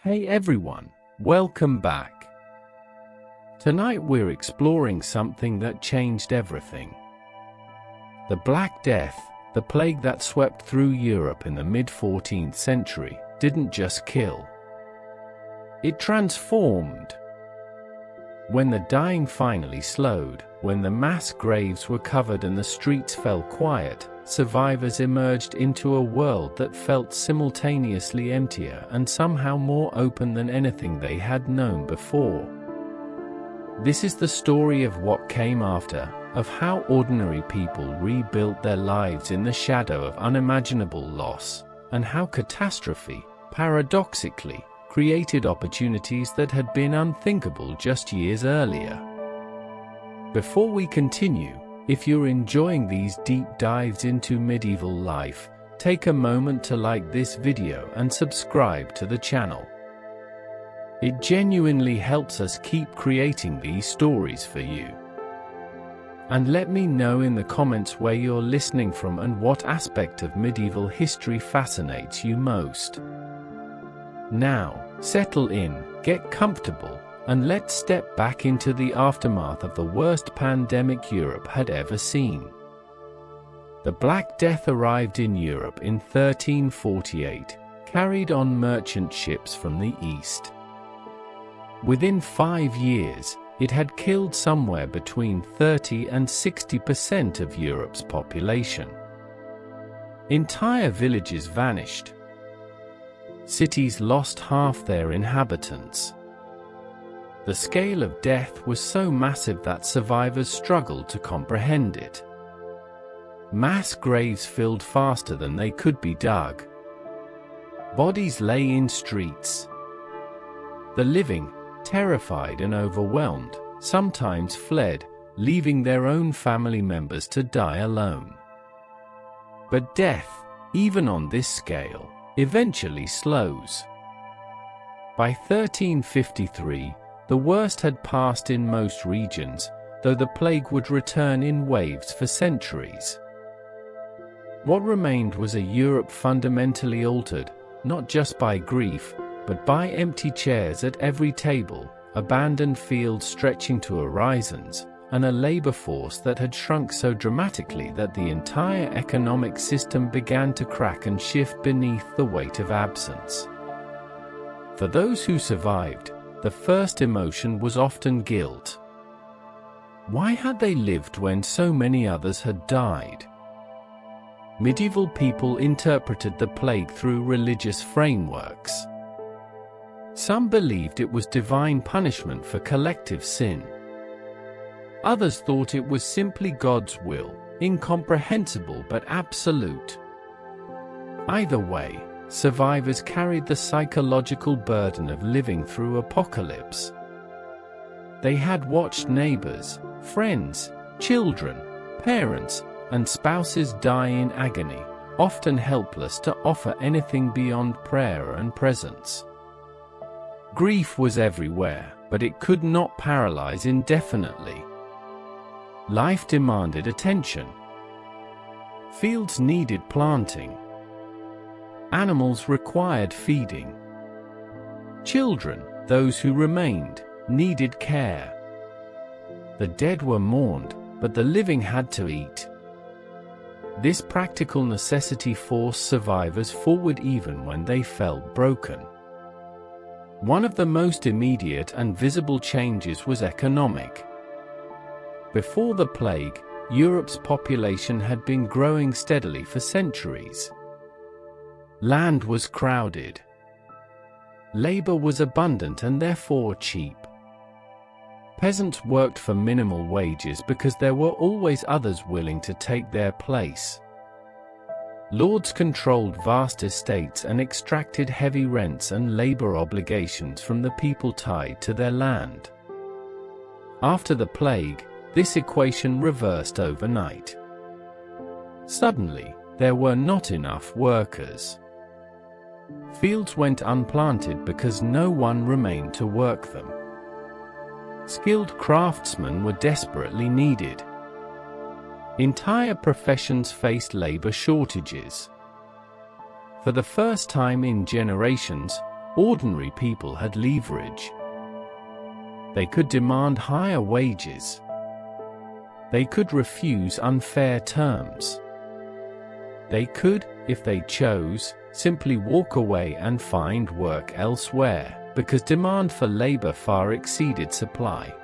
Hey everyone, welcome back. Tonight we're exploring something that changed everything. The Black Death, the plague that swept through Europe in the mid-14th century, didn't just kill. It transformed. When the dying finally slowed, when the mass graves were covered and the streets fell quiet, survivors emerged into a world that felt simultaneously emptier and somehow more open than anything they had known before. This is the story of what came after, of how ordinary people rebuilt their lives in the shadow of unimaginable loss, and how catastrophe, paradoxically, created opportunities that had been unthinkable just years earlier. Before we continue, if you're enjoying these deep dives into medieval life, take a moment to like this video and subscribe to the channel. It genuinely helps us keep creating these stories for you. And let me know in the comments where you're listening from and what aspect of medieval history fascinates you most. Now, settle in, get comfortable, and let's step back into the aftermath of the worst pandemic Europe had ever seen. The Black Death arrived in Europe in 1348, carried on merchant ships from the east. Within 5 years, it had killed somewhere between 30 and 60% of Europe's population. Entire villages vanished. Cities lost half their inhabitants. The scale of death was so massive that survivors struggled to comprehend it. Mass graves filled faster than they could be dug. Bodies lay in streets. The living, terrified and overwhelmed, sometimes fled, leaving their own family members to die alone. But death, even on this scale, eventually slows. By 1353, the worst had passed in most regions, though the plague would return in waves for centuries. What remained was a Europe fundamentally altered, not just by grief, but by empty chairs at every table, abandoned fields stretching to horizons, and a labor force that had shrunk so dramatically that the entire economic system began to crack and shift beneath the weight of absence. For those who survived, the first emotion was often guilt. Why had they lived when so many others had died? Medieval people interpreted the plague through religious frameworks. Some believed it was divine punishment for collective sin. Others thought it was simply God's will, incomprehensible but absolute. Either way, survivors carried the psychological burden of living through apocalypse. They had watched neighbors, friends, children, parents, and spouses die in agony, often helpless to offer anything beyond prayer and presence. Grief was everywhere, but it could not paralyze indefinitely. Life demanded attention. Fields needed planting. Animals required feeding. Children, those who remained, needed care. The dead were mourned, but the living had to eat. This practical necessity forced survivors forward even when they felt broken. One of the most immediate and visible changes was economic. Before the plague, Europe's population had been growing steadily for centuries. Land was crowded. Labor was abundant and therefore cheap. Peasants worked for minimal wages because there were always others willing to take their place. Lords controlled vast estates and extracted heavy rents and labor obligations from the people tied to their land. After the plague, this equation reversed overnight. Suddenly, there were not enough workers. Fields went unplanted because no one remained to work them. Skilled craftsmen were desperately needed. Entire professions faced labor shortages. For the first time in generations, ordinary people had leverage. They could demand higher wages. They could refuse unfair terms. They could, if they chose, simply walk away and find work elsewhere, because demand for labor far exceeded supply.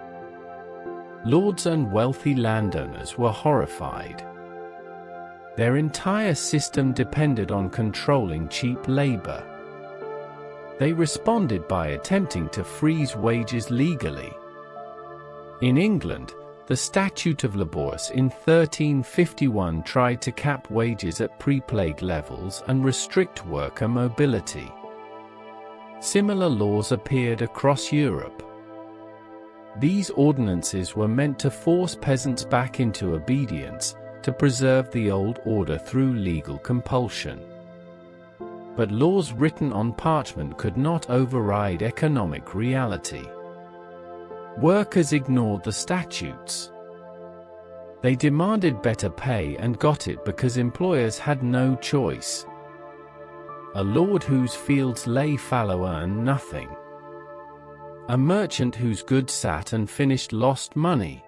Lords and wealthy landowners were horrified. Their entire system depended on controlling cheap labor. They responded by attempting to freeze wages legally. In England, the Statute of Labourse in 1351 tried to cap wages at pre-plague levels and restrict worker mobility. Similar laws appeared across Europe. These ordinances were meant to force peasants back into obedience, to preserve the old order through legal compulsion. But laws written on parchment could not override economic reality. Workers ignored the statutes. They demanded better pay and got it because employers had no choice. A lord whose fields lay fallow earned nothing. A merchant whose goods sat and finished lost money.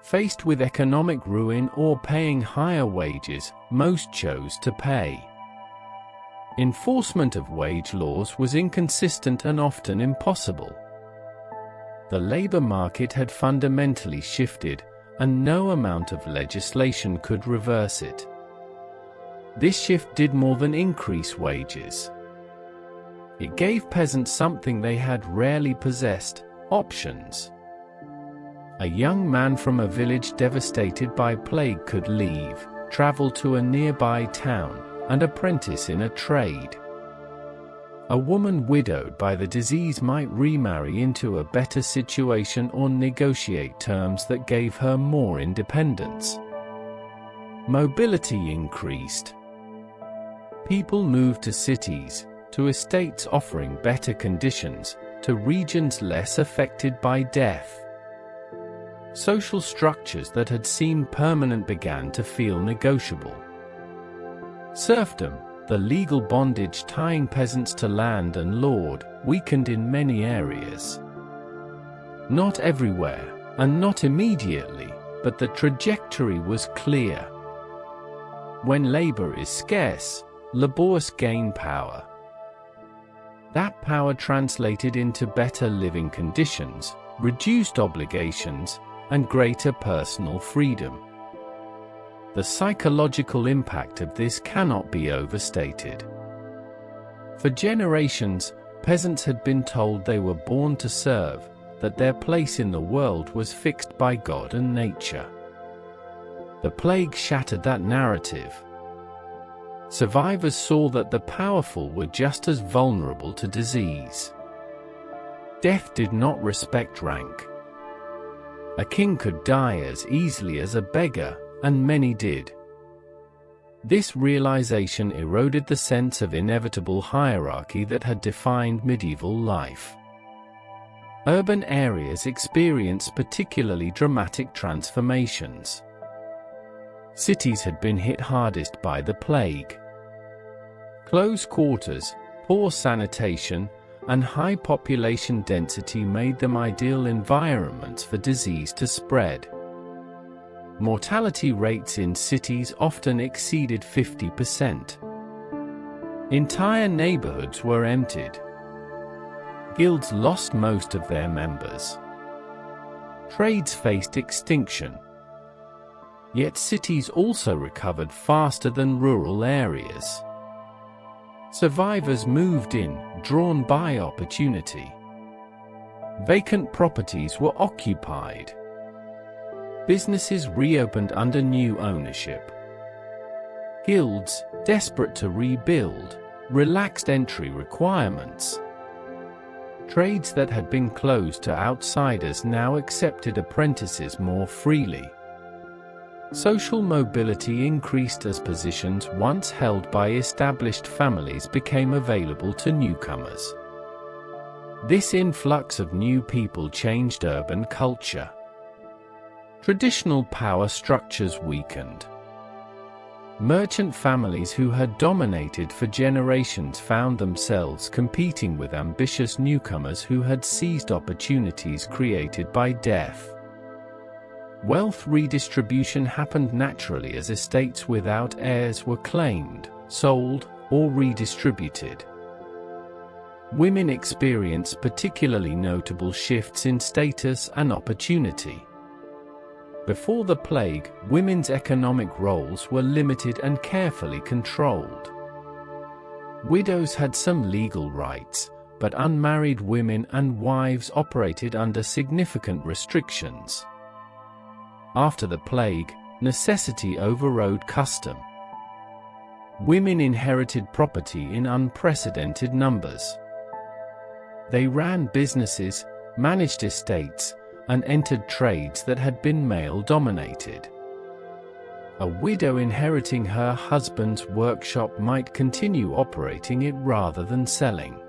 Faced with economic ruin or paying higher wages, most chose to pay. Enforcement of wage laws was inconsistent and often impossible. The labor market had fundamentally shifted, and no amount of legislation could reverse it. This shift did more than increase wages. It gave peasants something they had rarely possessed: options. A young man from a village devastated by plague could leave, travel to a nearby town, and apprentice in a trade. A woman widowed by the disease might remarry into a better situation or negotiate terms that gave her more independence. Mobility increased. People moved to cities, to estates offering better conditions, to regions less affected by death. Social structures that had seemed permanent began to feel negotiable. Serfdom, the legal bondage tying peasants to land and lord, weakened in many areas. Not everywhere, and not immediately, but the trajectory was clear. When labor is scarce, labors gain power. That power translated into better living conditions, reduced obligations, and greater personal freedom. The psychological impact of this cannot be overstated. For generations, peasants had been told they were born to serve, that their place in the world was fixed by God and nature. The plague shattered that narrative. Survivors saw that the powerful were just as vulnerable to disease. Death did not respect rank. A king could die as easily as a beggar, and many did. This realization eroded the sense of inevitable hierarchy that had defined medieval life. Urban areas experienced particularly dramatic transformations. Cities had been hit hardest by the plague. Close quarters, poor sanitation, and high population density made them ideal environments for disease to spread. Mortality rates in cities often exceeded 50%. Entire neighborhoods were emptied. Guilds lost most of their members. Trades faced extinction. Yet cities also recovered faster than rural areas. Survivors moved in, drawn by opportunity. Vacant properties were occupied. Businesses reopened under new ownership. Guilds, desperate to rebuild, relaxed entry requirements. Trades that had been closed to outsiders now accepted apprentices more freely. Social mobility increased as positions once held by established families became available to newcomers. This influx of new people changed urban culture. Traditional power structures weakened. Merchant families who had dominated for generations found themselves competing with ambitious newcomers who had seized opportunities created by death. Wealth redistribution happened naturally as estates without heirs were claimed, sold, or redistributed. Women experienced particularly notable shifts in status and opportunity. Before the plague, women's economic roles were limited and carefully controlled. Widows had some legal rights, but unmarried women and wives operated under significant restrictions. After the plague, necessity overrode custom. Women inherited property in unprecedented numbers. They ran businesses, managed estates, and entered trades that had been male-dominated. A widow inheriting her husband's workshop might continue operating it rather than selling.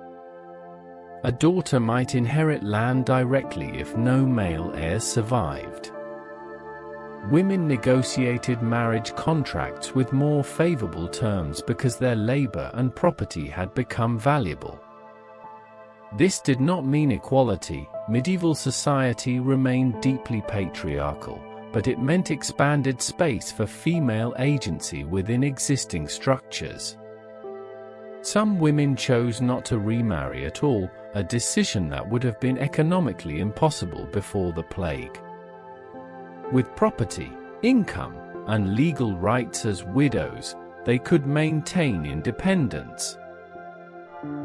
A daughter might inherit land directly if no male heirs survived. Women negotiated marriage contracts with more favorable terms because their labor and property had become valuable. This did not mean equality. Medieval society remained deeply patriarchal, but it meant expanded space for female agency within existing structures. Some women chose not to remarry at all, a decision that would have been economically impossible before the plague. With property, income, and legal rights as widows, they could maintain independence.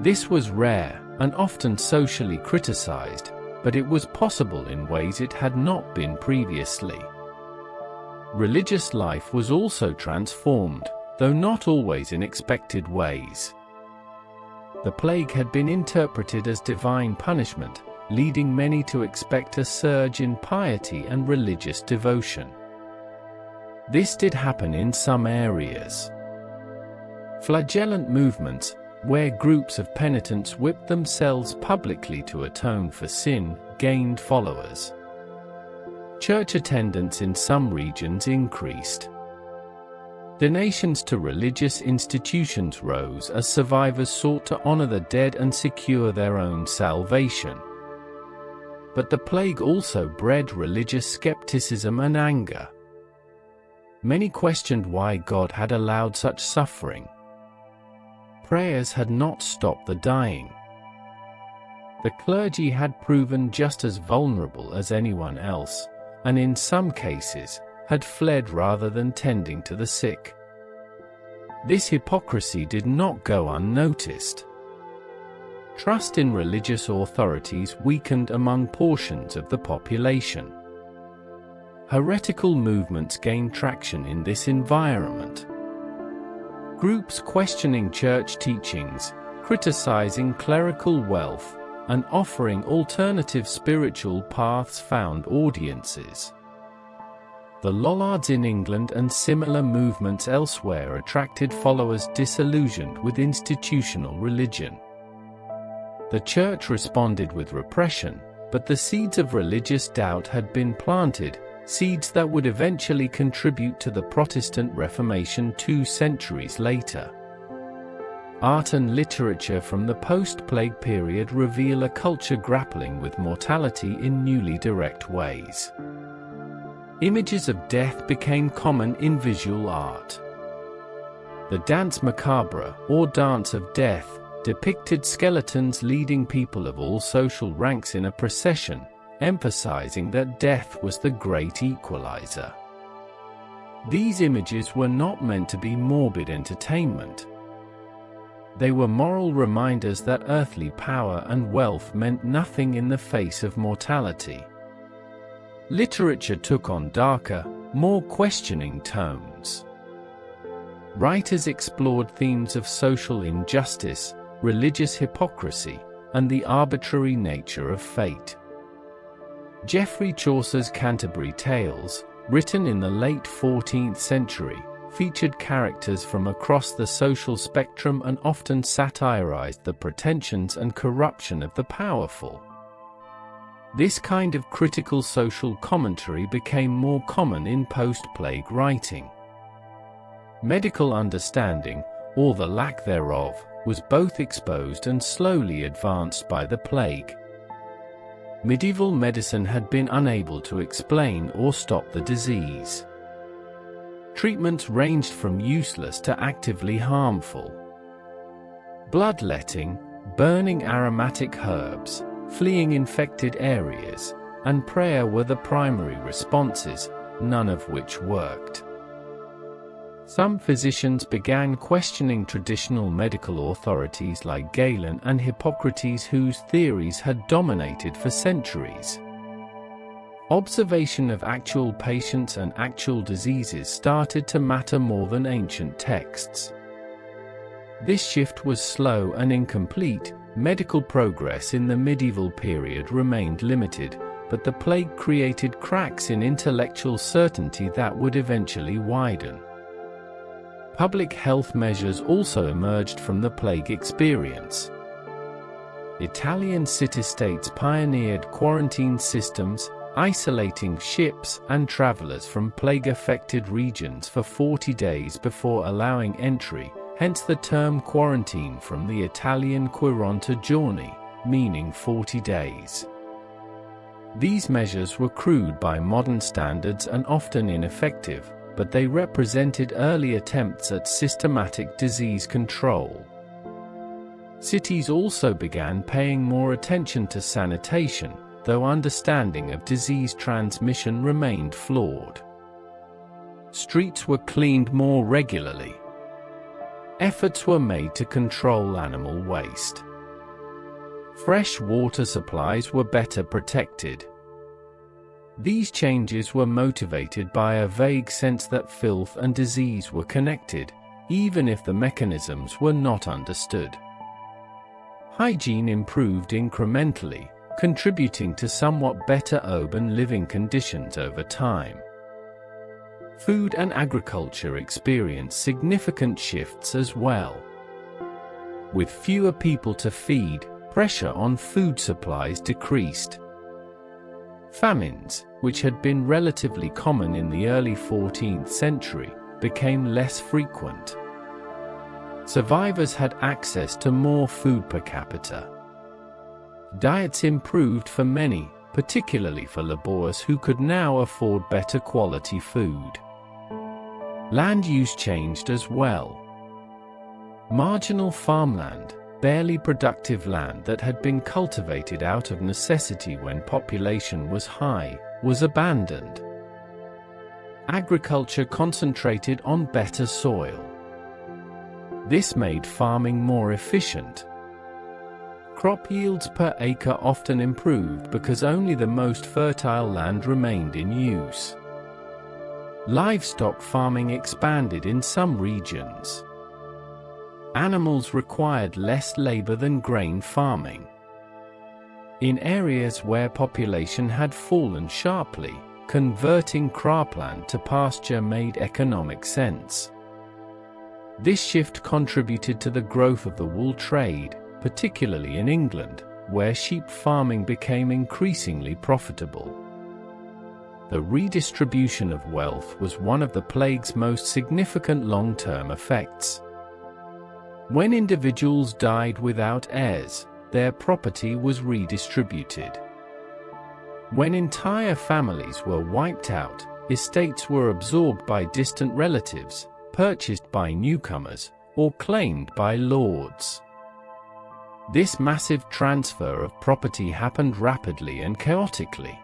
This was rare and often socially criticized, but it was possible in ways it had not been previously. Religious life was also transformed, though not always in expected ways. The plague had been interpreted as divine punishment, leading many to expect a surge in piety and religious devotion. This did happen in some areas. Flagellant movements, where groups of penitents whipped themselves publicly to atone for sin, gained followers. Church attendance in some regions increased. Donations to religious institutions rose as survivors sought to honor the dead and secure their own salvation. But the plague also bred religious skepticism and anger. Many questioned why God had allowed such suffering. Prayers had not stopped the dying. The clergy had proven just as vulnerable as anyone else, and in some cases, had fled rather than tending to the sick. This hypocrisy did not go unnoticed. Trust in religious authorities weakened among portions of the population. Heretical movements gained traction in this environment. Groups questioning church teachings, criticizing clerical wealth, and offering alternative spiritual paths found audiences. The Lollards in England and similar movements elsewhere attracted followers disillusioned with institutional religion. The church responded with repression, but the seeds of religious doubt had been planted, seeds that would eventually contribute to the Protestant Reformation 2 centuries later. Art and literature from the post-plague period reveal a culture grappling with mortality in newly direct ways. Images of death became common in visual art. The Danse Macabre, or Dance of Death, depicted skeletons leading people of all social ranks in a procession, emphasizing that death was the great equalizer. These images were not meant to be morbid entertainment. They were moral reminders that earthly power and wealth meant nothing in the face of mortality. Literature took on darker, more questioning tones. Writers explored themes of social injustice, religious hypocrisy, and the arbitrary nature of fate. Geoffrey Chaucer's Canterbury Tales, written in the late 14th century, featured characters from across the social spectrum and often satirized the pretensions and corruption of the powerful. This kind of critical social commentary became more common in post-plague writing. Medical understanding, or the lack thereof, was both exposed and slowly advanced by the plague. Medieval medicine had been unable to explain or stop the disease. Treatments ranged from useless to actively harmful. Bloodletting, burning aromatic herbs, fleeing infected areas, and prayer were the primary responses, none of which worked. Some physicians began questioning traditional medical authorities like Galen and Hippocrates, whose theories had dominated for centuries. Observation of actual patients and actual diseases started to matter more than ancient texts. This shift was slow and incomplete. Medical progress in the medieval period remained limited, but the plague created cracks in intellectual certainty that would eventually widen. Public health measures also emerged from the plague experience. Italian city-states pioneered quarantine systems, isolating ships and travelers from plague-affected regions for 40 days before allowing entry, hence the term quarantine from the Italian quaranta giorni, meaning 40 days. These measures were crude by modern standards and often ineffective, but they represented early attempts at systematic disease control. Cities also began paying more attention to sanitation, though understanding of disease transmission remained flawed. Streets were cleaned more regularly. Efforts were made to control animal waste. Fresh water supplies were better protected. These changes were motivated by a vague sense that filth and disease were connected, even if the mechanisms were not understood. Hygiene improved incrementally, contributing to somewhat better urban living conditions over time. Food and agriculture experienced significant shifts as well. With fewer people to feed, pressure on food supplies decreased. Famines, which had been relatively common in the early 14th century, became less frequent. Survivors had access to more food per capita. Diets improved for many, particularly for laborers who could now afford better quality food. Land use changed as well. Marginal farmland, barely productive land that had been cultivated out of necessity when population was high, was abandoned. Agriculture concentrated on better soil. This made farming more efficient. Crop yields per acre often improved because only the most fertile land remained in use. Livestock farming expanded in some regions. Animals required less labor than grain farming. In areas where population had fallen sharply, converting cropland to pasture made economic sense. This shift contributed to the growth of the wool trade, particularly in England, where sheep farming became increasingly profitable. The redistribution of wealth was one of the plague's most significant long-term effects. When individuals died without heirs, their property was redistributed. When entire families were wiped out, estates were absorbed by distant relatives, purchased by newcomers, or claimed by lords. This massive transfer of property happened rapidly and chaotically.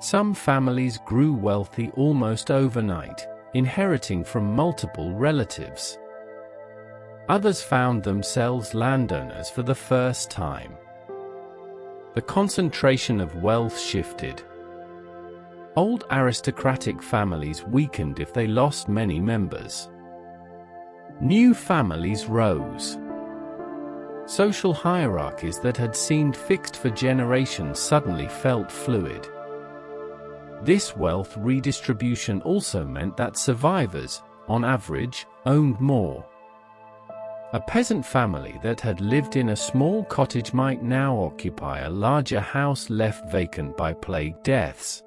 Some families grew wealthy almost overnight, inheriting from multiple relatives. Others found themselves landowners for the first time. The concentration of wealth shifted. Old aristocratic families weakened if they lost many members. New families rose. Social hierarchies that had seemed fixed for generations suddenly felt fluid. This wealth redistribution also meant that survivors, on average, owned more. A peasant family that had lived in a small cottage might now occupy a larger house left vacant by plague deaths.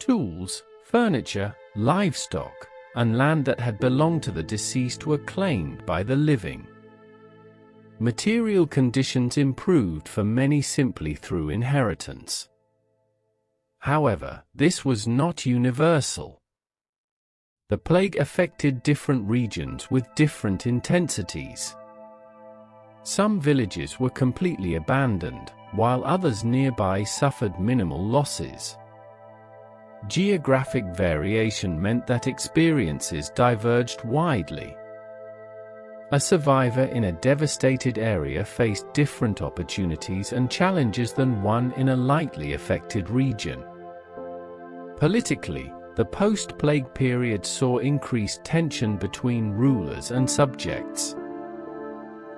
Tools, furniture, livestock, and land that had belonged to the deceased were claimed by the living. Material conditions improved for many simply through inheritance. However, this was not universal. The plague affected different regions with different intensities. Some villages were completely abandoned, while others nearby suffered minimal losses. Geographic variation meant that experiences diverged widely. A survivor in a devastated area faced different opportunities and challenges than one in a lightly affected region. Politically, the post-plague period saw increased tension between rulers and subjects.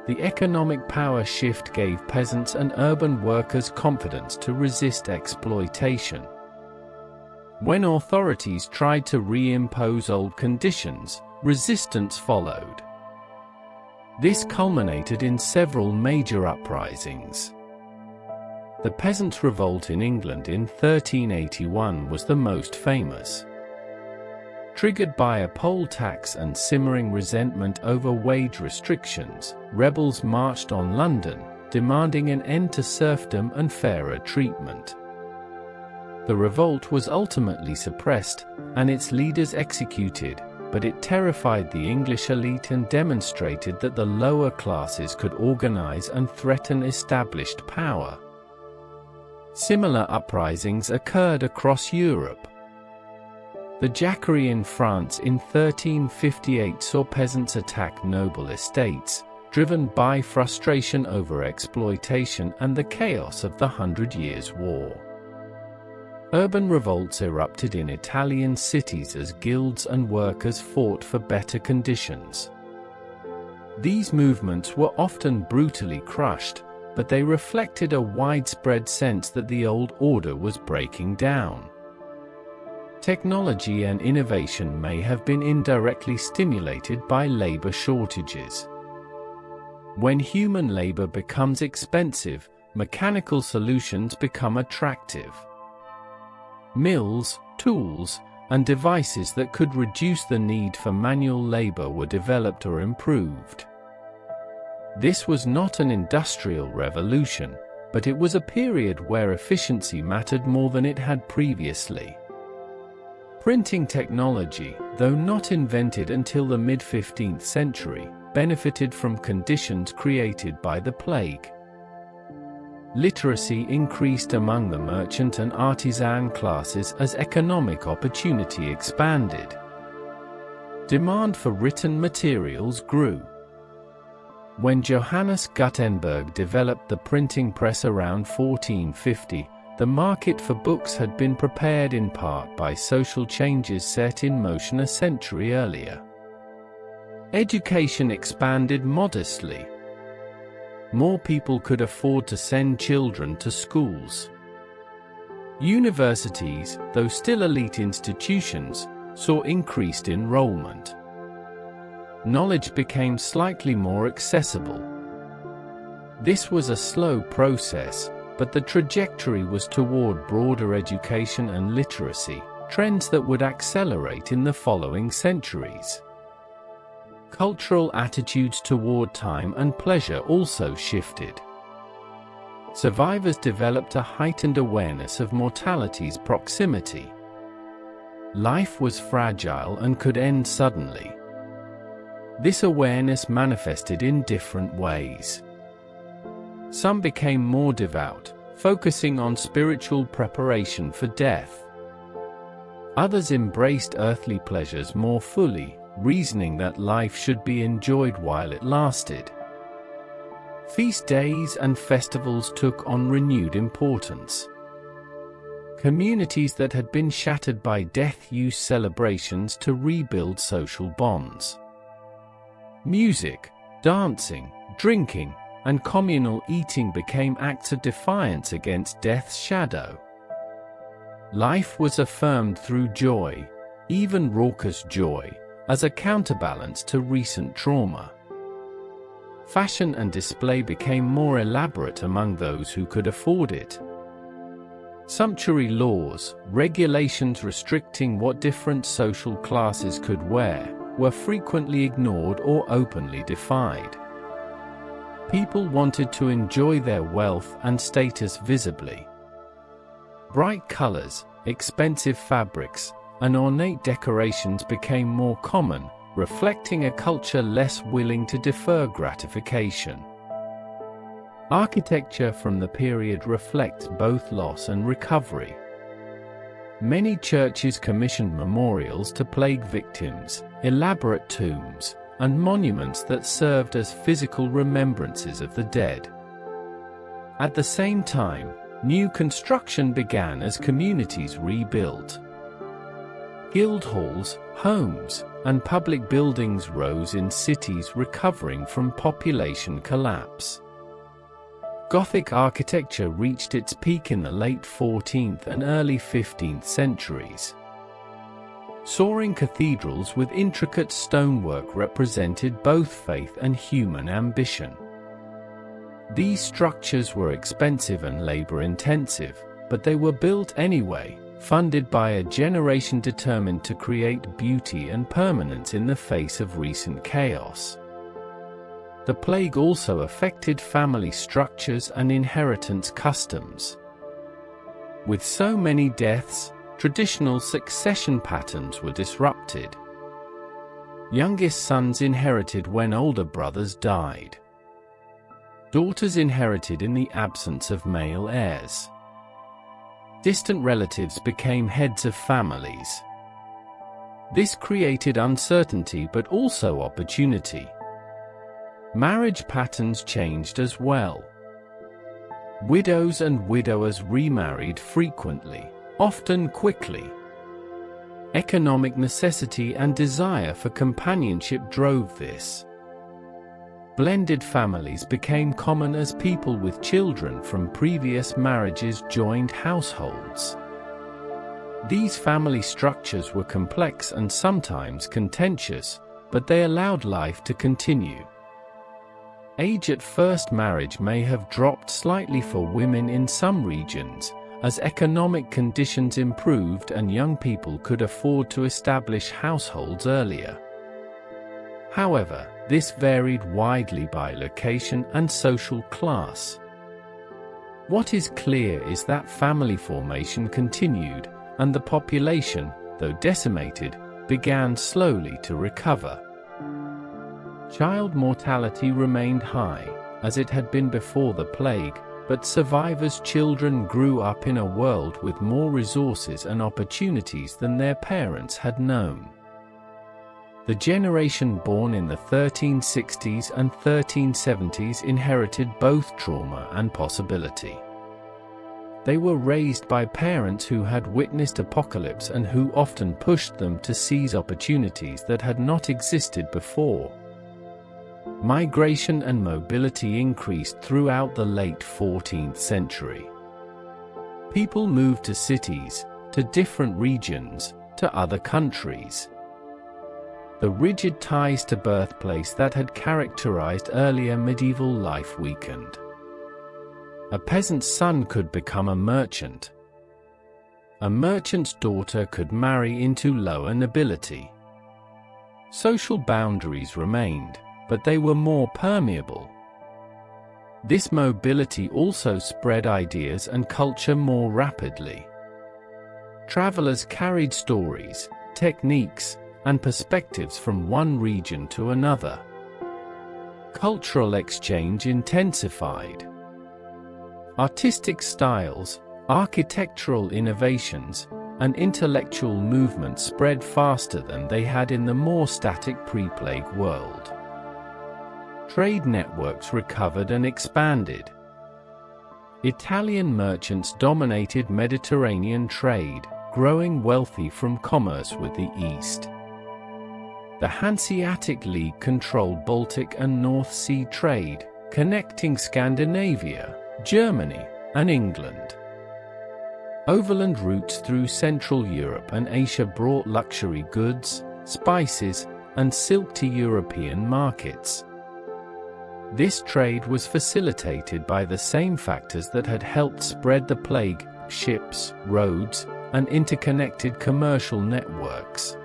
The economic power shift gave peasants and urban workers confidence to resist exploitation. When authorities tried to reimpose old conditions, resistance followed. This culminated in several major uprisings. The Peasants' Revolt in England in 1381 was the most famous. Triggered by a poll tax and simmering resentment over wage restrictions, rebels marched on London, demanding an end to serfdom and fairer treatment. The revolt was ultimately suppressed, and its leaders executed, but it terrified the English elite and demonstrated that the lower classes could organize and threaten established power. Similar uprisings occurred across Europe. The Jacquerie in France in 1358 saw peasants attack noble estates, driven by frustration over exploitation and the chaos of the 100 Years' War. Urban revolts erupted in Italian cities as guilds and workers fought for better conditions. These movements were often brutally crushed, but they reflected a widespread sense that the old order was breaking down. Technology and innovation may have been indirectly stimulated by labor shortages. When human labor becomes expensive, mechanical solutions become attractive. Mills, tools, and devices that could reduce the need for manual labor were developed or improved. This was not an industrial revolution, but it was a period where efficiency mattered more than it had previously. Printing technology, though not invented until the mid-15th century, benefited from conditions created by the plague. Literacy increased among the merchant and artisan classes as economic opportunity expanded. Demand for written materials grew. When Johannes Gutenberg developed the printing press around 1450, the market for books had been prepared in part by social changes set in motion a century earlier. Education expanded modestly. More people could afford to send children to schools. Universities, though still elite institutions, saw increased enrollment. Knowledge became slightly more accessible. This was a slow process, but the trajectory was toward broader education and literacy, trends that would accelerate in the following centuries. Cultural attitudes toward time and pleasure also shifted. Survivors developed a heightened awareness of mortality's proximity. Life was fragile and could end suddenly. This awareness manifested in different ways. Some became more devout, focusing on spiritual preparation for death. Others embraced earthly pleasures more fully, reasoning that life should be enjoyed while it lasted. Feast days and festivals took on renewed importance. Communities that had been shattered by death used celebrations to rebuild social bonds. Music, dancing, drinking, and communal eating became acts of defiance against death's shadow. Life was affirmed through joy, even raucous joy, as a counterbalance to recent trauma. Fashion and display became more elaborate among those who could afford it. Sumptuary laws, regulations restricting what different social classes could wear, were frequently ignored or openly defied. People wanted to enjoy their wealth and status visibly. Bright colors, expensive fabrics, and ornate decorations became more common, reflecting a culture less willing to defer gratification. Architecture from the period reflects both loss and recovery. Many churches commissioned memorials to plague victims, elaborate tombs, and monuments that served as physical remembrances of the dead. At the same time, new construction began as communities rebuilt. Guild halls, homes, and public buildings rose in cities recovering from population collapse. Gothic architecture reached its peak in the late 14th and early 15th centuries. Soaring cathedrals with intricate stonework represented both faith and human ambition. These structures were expensive and labor-intensive, but they were built anyway, funded by a generation determined to create beauty and permanence in the face of recent chaos. The plague also affected family structures and inheritance customs. With so many deaths, traditional succession patterns were disrupted. Youngest sons inherited when older brothers died. Daughters inherited in the absence of male heirs. Distant relatives became heads of families. This created uncertainty but also opportunity. Marriage patterns changed as well. Widows and widowers remarried frequently, often quickly. Economic necessity and desire for companionship drove this. Blended families became common as people with children from previous marriages joined households. These family structures were complex and sometimes contentious, but they allowed life to continue. Age at first marriage may have dropped slightly for women in some regions, as economic conditions improved and young people could afford to establish households earlier. However, this varied widely by location and social class. What is clear is that family formation continued, and the population, though decimated, began slowly to recover. Child mortality remained high, as it had been before the plague, but survivors' children grew up in a world with more resources and opportunities than their parents had known. The generation born in the 1360s and 1370s inherited both trauma and possibility. They were raised by parents who had witnessed apocalypse and who often pushed them to seize opportunities that had not existed before. Migration and mobility increased throughout the late 14th century. People moved to cities, to different regions, to other countries. The rigid ties to birthplace that had characterized earlier medieval life weakened. A peasant's son could become a merchant. A merchant's daughter could marry into lower nobility. Social boundaries remained, but they were more permeable. This mobility also spread ideas and culture more rapidly. Travelers carried stories, techniques, and perspectives from one region to another. Cultural exchange intensified. Artistic styles, architectural innovations, and intellectual movements spread faster than they had in the more static pre-plague world. Trade networks recovered and expanded. Italian merchants dominated Mediterranean trade, growing wealthy from commerce with the East. The Hanseatic League controlled Baltic and North Sea trade, connecting Scandinavia, Germany, and England. Overland routes through Central Europe and Asia brought luxury goods, spices, and silk to European markets. This trade was facilitated by the same factors that had helped spread the plague, ships, roads, and interconnected commercial networks.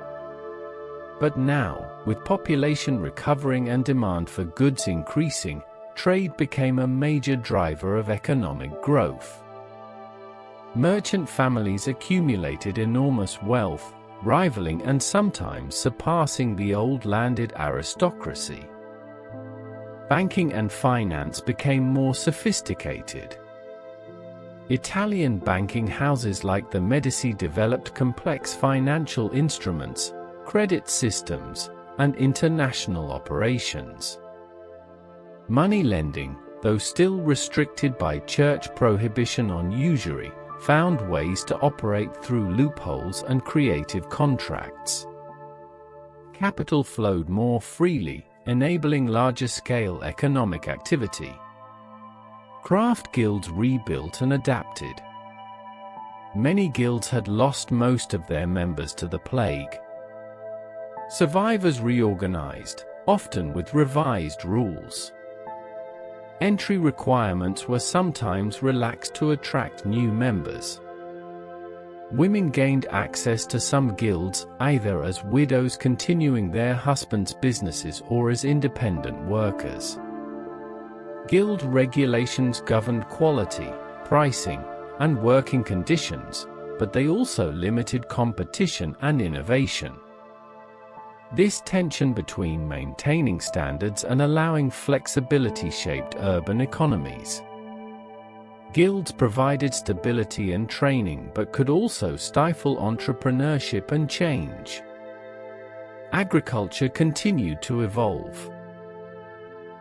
But now, with population recovering and demand for goods increasing, trade became a major driver of economic growth. Merchant families accumulated enormous wealth, rivaling and sometimes surpassing the old landed aristocracy. Banking and finance became more sophisticated. Italian banking houses like the Medici developed complex financial instruments, credit systems, and international operations. Money lending, though still restricted by church prohibition on usury, found ways to operate through loopholes and creative contracts. Capital flowed more freely, enabling larger-scale economic activity. Craft guilds rebuilt and adapted. Many guilds had lost most of their members to the plague. Survivors reorganized, often with revised rules. Entry requirements were sometimes relaxed to attract new members. Women gained access to some guilds, either as widows continuing their husbands' businesses or as independent workers. Guild regulations governed quality, pricing, and working conditions, but they also limited competition and innovation. This tension between maintaining standards and allowing flexibility shaped urban economies. Guilds provided stability and training but could also stifle entrepreneurship and change. Agriculture continued to evolve.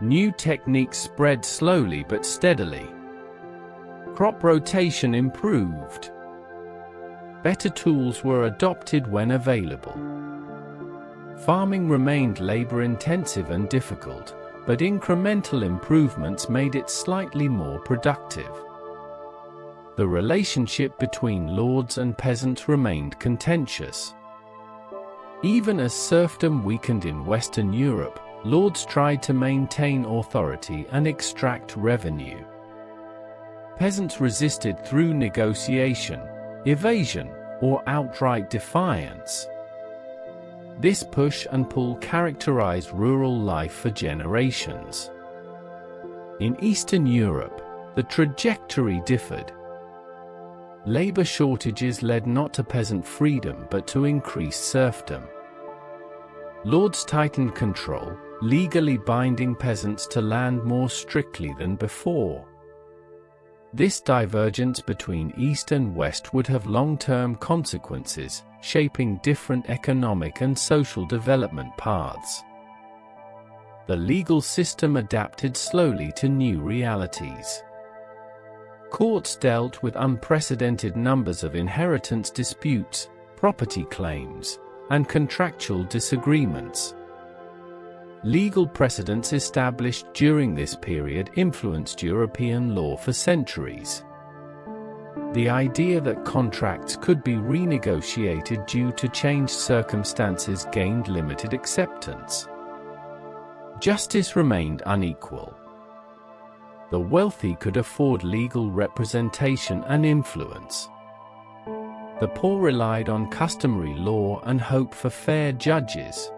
New techniques spread slowly but steadily. Crop rotation improved. Better tools were adopted when available. Farming remained labor-intensive and difficult, but incremental improvements made it slightly more productive. The relationship between lords and peasants remained contentious. Even as serfdom weakened in Western Europe, lords tried to maintain authority and extract revenue. Peasants resisted through negotiation, evasion, or outright defiance. This push and pull characterized rural life for generations. In Eastern Europe, the trajectory differed. Labor shortages led not to peasant freedom but to increased serfdom. Lords tightened control, legally binding peasants to land more strictly than before. This divergence between East and West would have long-term consequences, shaping different economic and social development paths. The legal system adapted slowly to new realities. Courts dealt with unprecedented numbers of inheritance disputes, property claims, and contractual disagreements. Legal precedents established during this period influenced European law for centuries. The idea that contracts could be renegotiated due to changed circumstances gained limited acceptance. Justice remained unequal. The wealthy could afford legal representation and influence. The poor relied on customary law and hope for fair judges.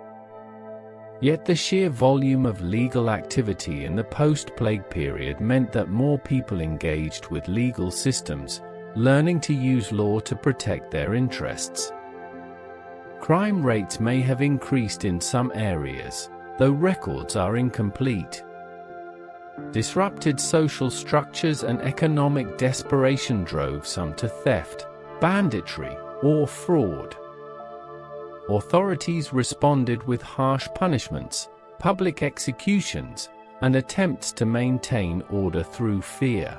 Yet the sheer volume of legal activity in the post-plague period meant that more people engaged with legal systems, learning to use law to protect their interests. Crime rates may have increased in some areas, though records are incomplete. Disrupted social structures and economic desperation drove some to theft, banditry, or fraud. Authorities responded with harsh punishments, public executions, and attempts to maintain order through fear.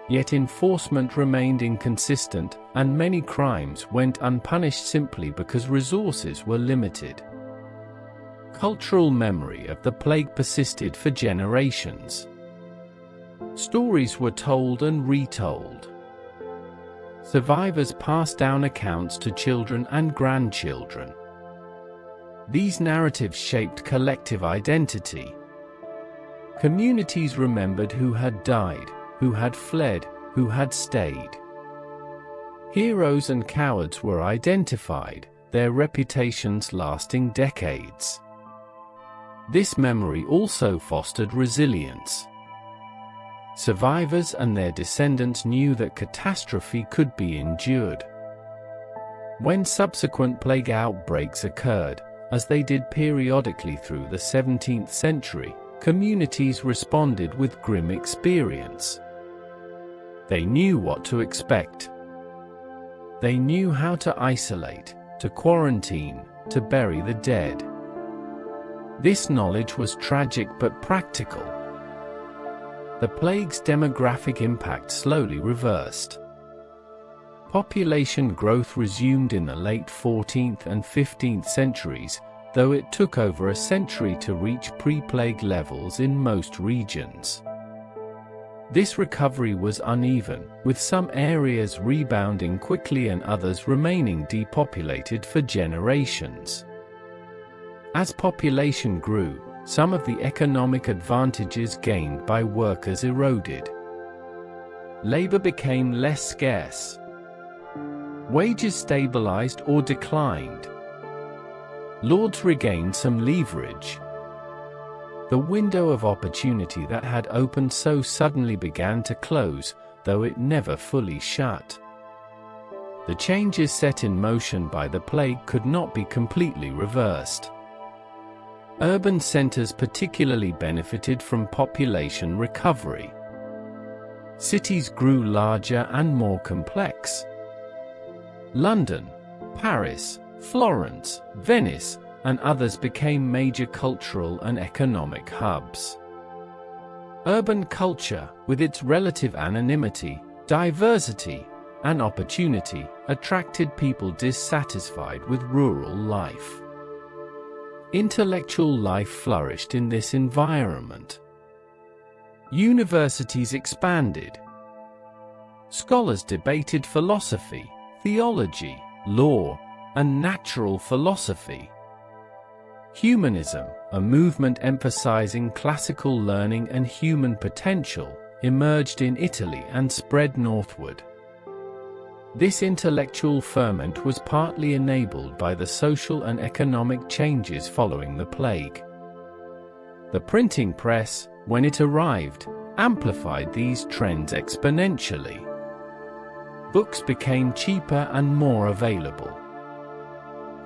Yet enforcement remained inconsistent, and many crimes went unpunished simply because resources were limited. Cultural memory of the plague persisted for generations. Stories were told and retold. Survivors passed down accounts to children and grandchildren. These narratives shaped collective identity. Communities remembered who had died, who had fled, who had stayed. Heroes and cowards were identified, their reputations lasting decades. This memory also fostered resilience. Survivors and their descendants knew that catastrophe could be endured. When subsequent plague outbreaks occurred, as they did periodically through the 17th century, communities responded with grim experience. They knew what to expect. They knew how to isolate, to quarantine, to bury the dead. This knowledge was tragic but practical. The plague's demographic impact slowly reversed. Population growth resumed in the late 14th and 15th centuries, though it took over a century to reach pre-plague levels in most regions. This recovery was uneven, with some areas rebounding quickly and others remaining depopulated for generations. As population grew, some of the economic advantages gained by workers eroded. Labor became less scarce. Wages stabilized or declined. Lords regained some leverage. The window of opportunity that had opened so suddenly began to close, though it never fully shut. The changes set in motion by the plague could not be completely reversed. Urban centers particularly benefited from population recovery. Cities grew larger and more complex. London, Paris, Florence, Venice, and others became major cultural and economic hubs. Urban culture, with its relative anonymity, diversity, and opportunity, attracted people dissatisfied with rural life. Intellectual life flourished in this environment. Universities expanded. Scholars debated philosophy, theology, law, and natural philosophy. Humanism, a movement emphasizing classical learning and human potential, emerged in Italy and spread northward. This intellectual ferment was partly enabled by the social and economic changes following the plague. The printing press, when it arrived, amplified these trends exponentially. Books became cheaper and more available.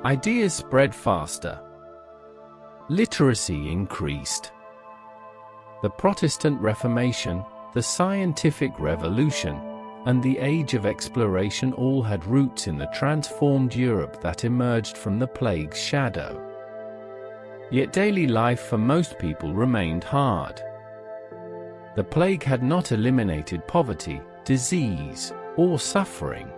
Ideas spread faster. Literacy increased. The Protestant Reformation, the Scientific Revolution, and the Age of Exploration all had roots in the transformed Europe that emerged from the plague's shadow. Yet daily life for most people remained hard. The plague had not eliminated poverty, disease, or suffering.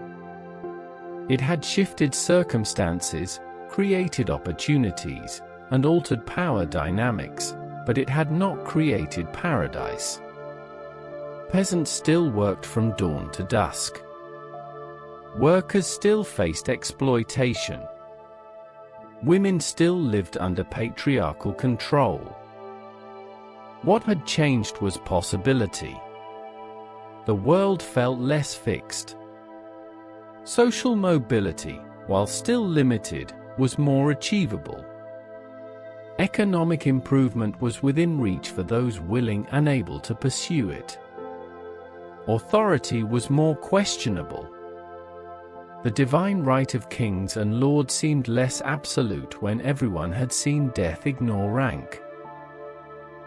It had shifted circumstances, created opportunities, and altered power dynamics, but it had not created paradise. Peasants still worked from dawn to dusk. Workers still faced exploitation. Women still lived under patriarchal control. What had changed was possibility. The world felt less fixed. Social mobility, while still limited, was more achievable. Economic improvement was within reach for those willing and able to pursue it. Authority was more questionable. The divine right of kings and lords seemed less absolute when everyone had seen death ignore rank.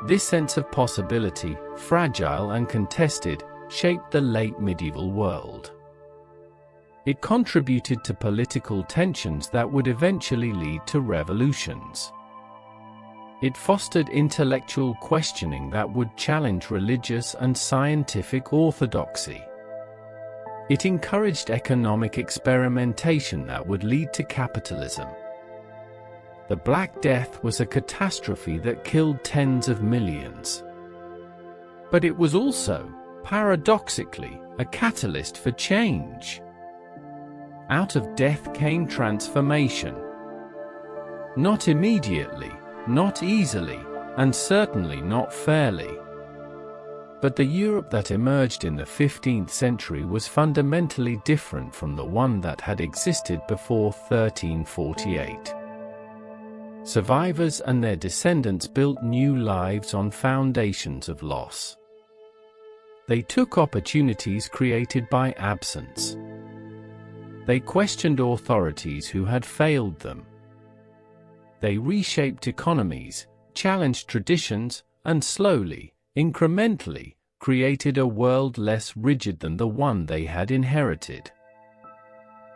This sense of possibility, fragile and contested, shaped the late medieval world. It contributed to political tensions that would eventually lead to revolutions. It fostered intellectual questioning that would challenge religious and scientific orthodoxy. It encouraged economic experimentation that would lead to capitalism. The Black Death was a catastrophe that killed tens of millions. But it was also, paradoxically, a catalyst for change. Out of death came transformation. Not immediately, not easily, and certainly not fairly. But the Europe that emerged in the 15th century was fundamentally different from the one that had existed before 1348. Survivors and their descendants built new lives on foundations of loss. They took opportunities created by absence. They questioned authorities who had failed them. They reshaped economies, challenged traditions, and slowly, incrementally, created a world less rigid than the one they had inherited.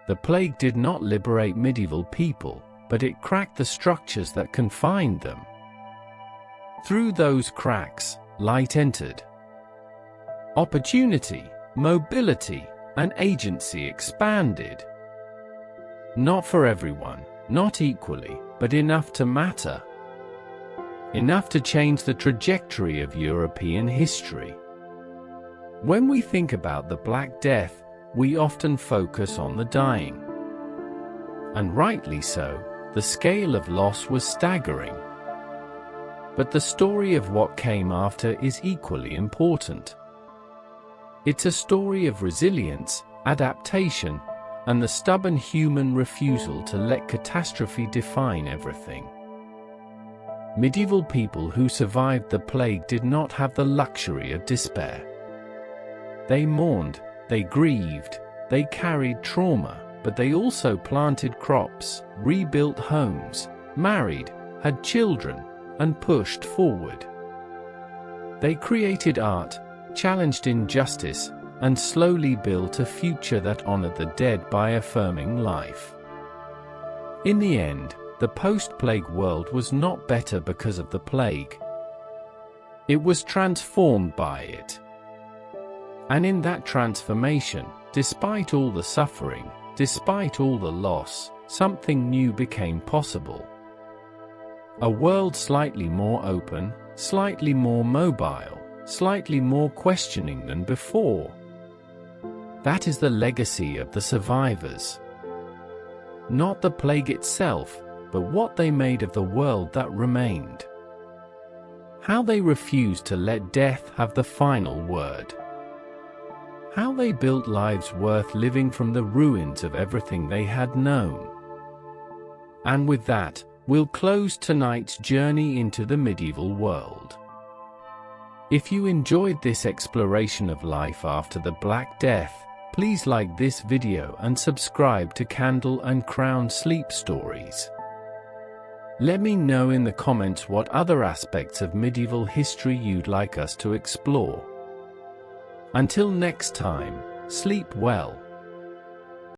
The plague did not liberate medieval people, but it cracked the structures that confined them. Through those cracks, light entered. Opportunity, mobility, and agency expanded. Not for everyone, not equally, but enough to matter. Enough to change the trajectory of European history. When we think about the Black Death, we often focus on the dying. And rightly so, the scale of loss was staggering. But the story of what came after is equally important. It's a story of resilience, adaptation, and the stubborn human refusal to let catastrophe define everything. Medieval people who survived the plague did not have the luxury of despair. They mourned, they grieved, they carried trauma, but they also planted crops, rebuilt homes, married, had children, and pushed forward. They created art, challenged injustice, and slowly built a future that honored the dead by affirming life. In the end, the post-plague world was not better because of the plague. It was transformed by it. And in that transformation, despite all the suffering, despite all the loss, something new became possible. A world slightly more open, slightly more mobile, slightly more questioning than before. That is the legacy of the survivors. Not the plague itself, but what they made of the world that remained. How they refused to let death have the final word. How they built lives worth living from the ruins of everything they had known. And with that, we'll close tonight's journey into the medieval world. If you enjoyed this exploration of life after the Black Death, please like this video and subscribe to Candle and Crown Sleep Stories. Let me know in the comments what other aspects of medieval history you'd like us to explore. Until next time, sleep well.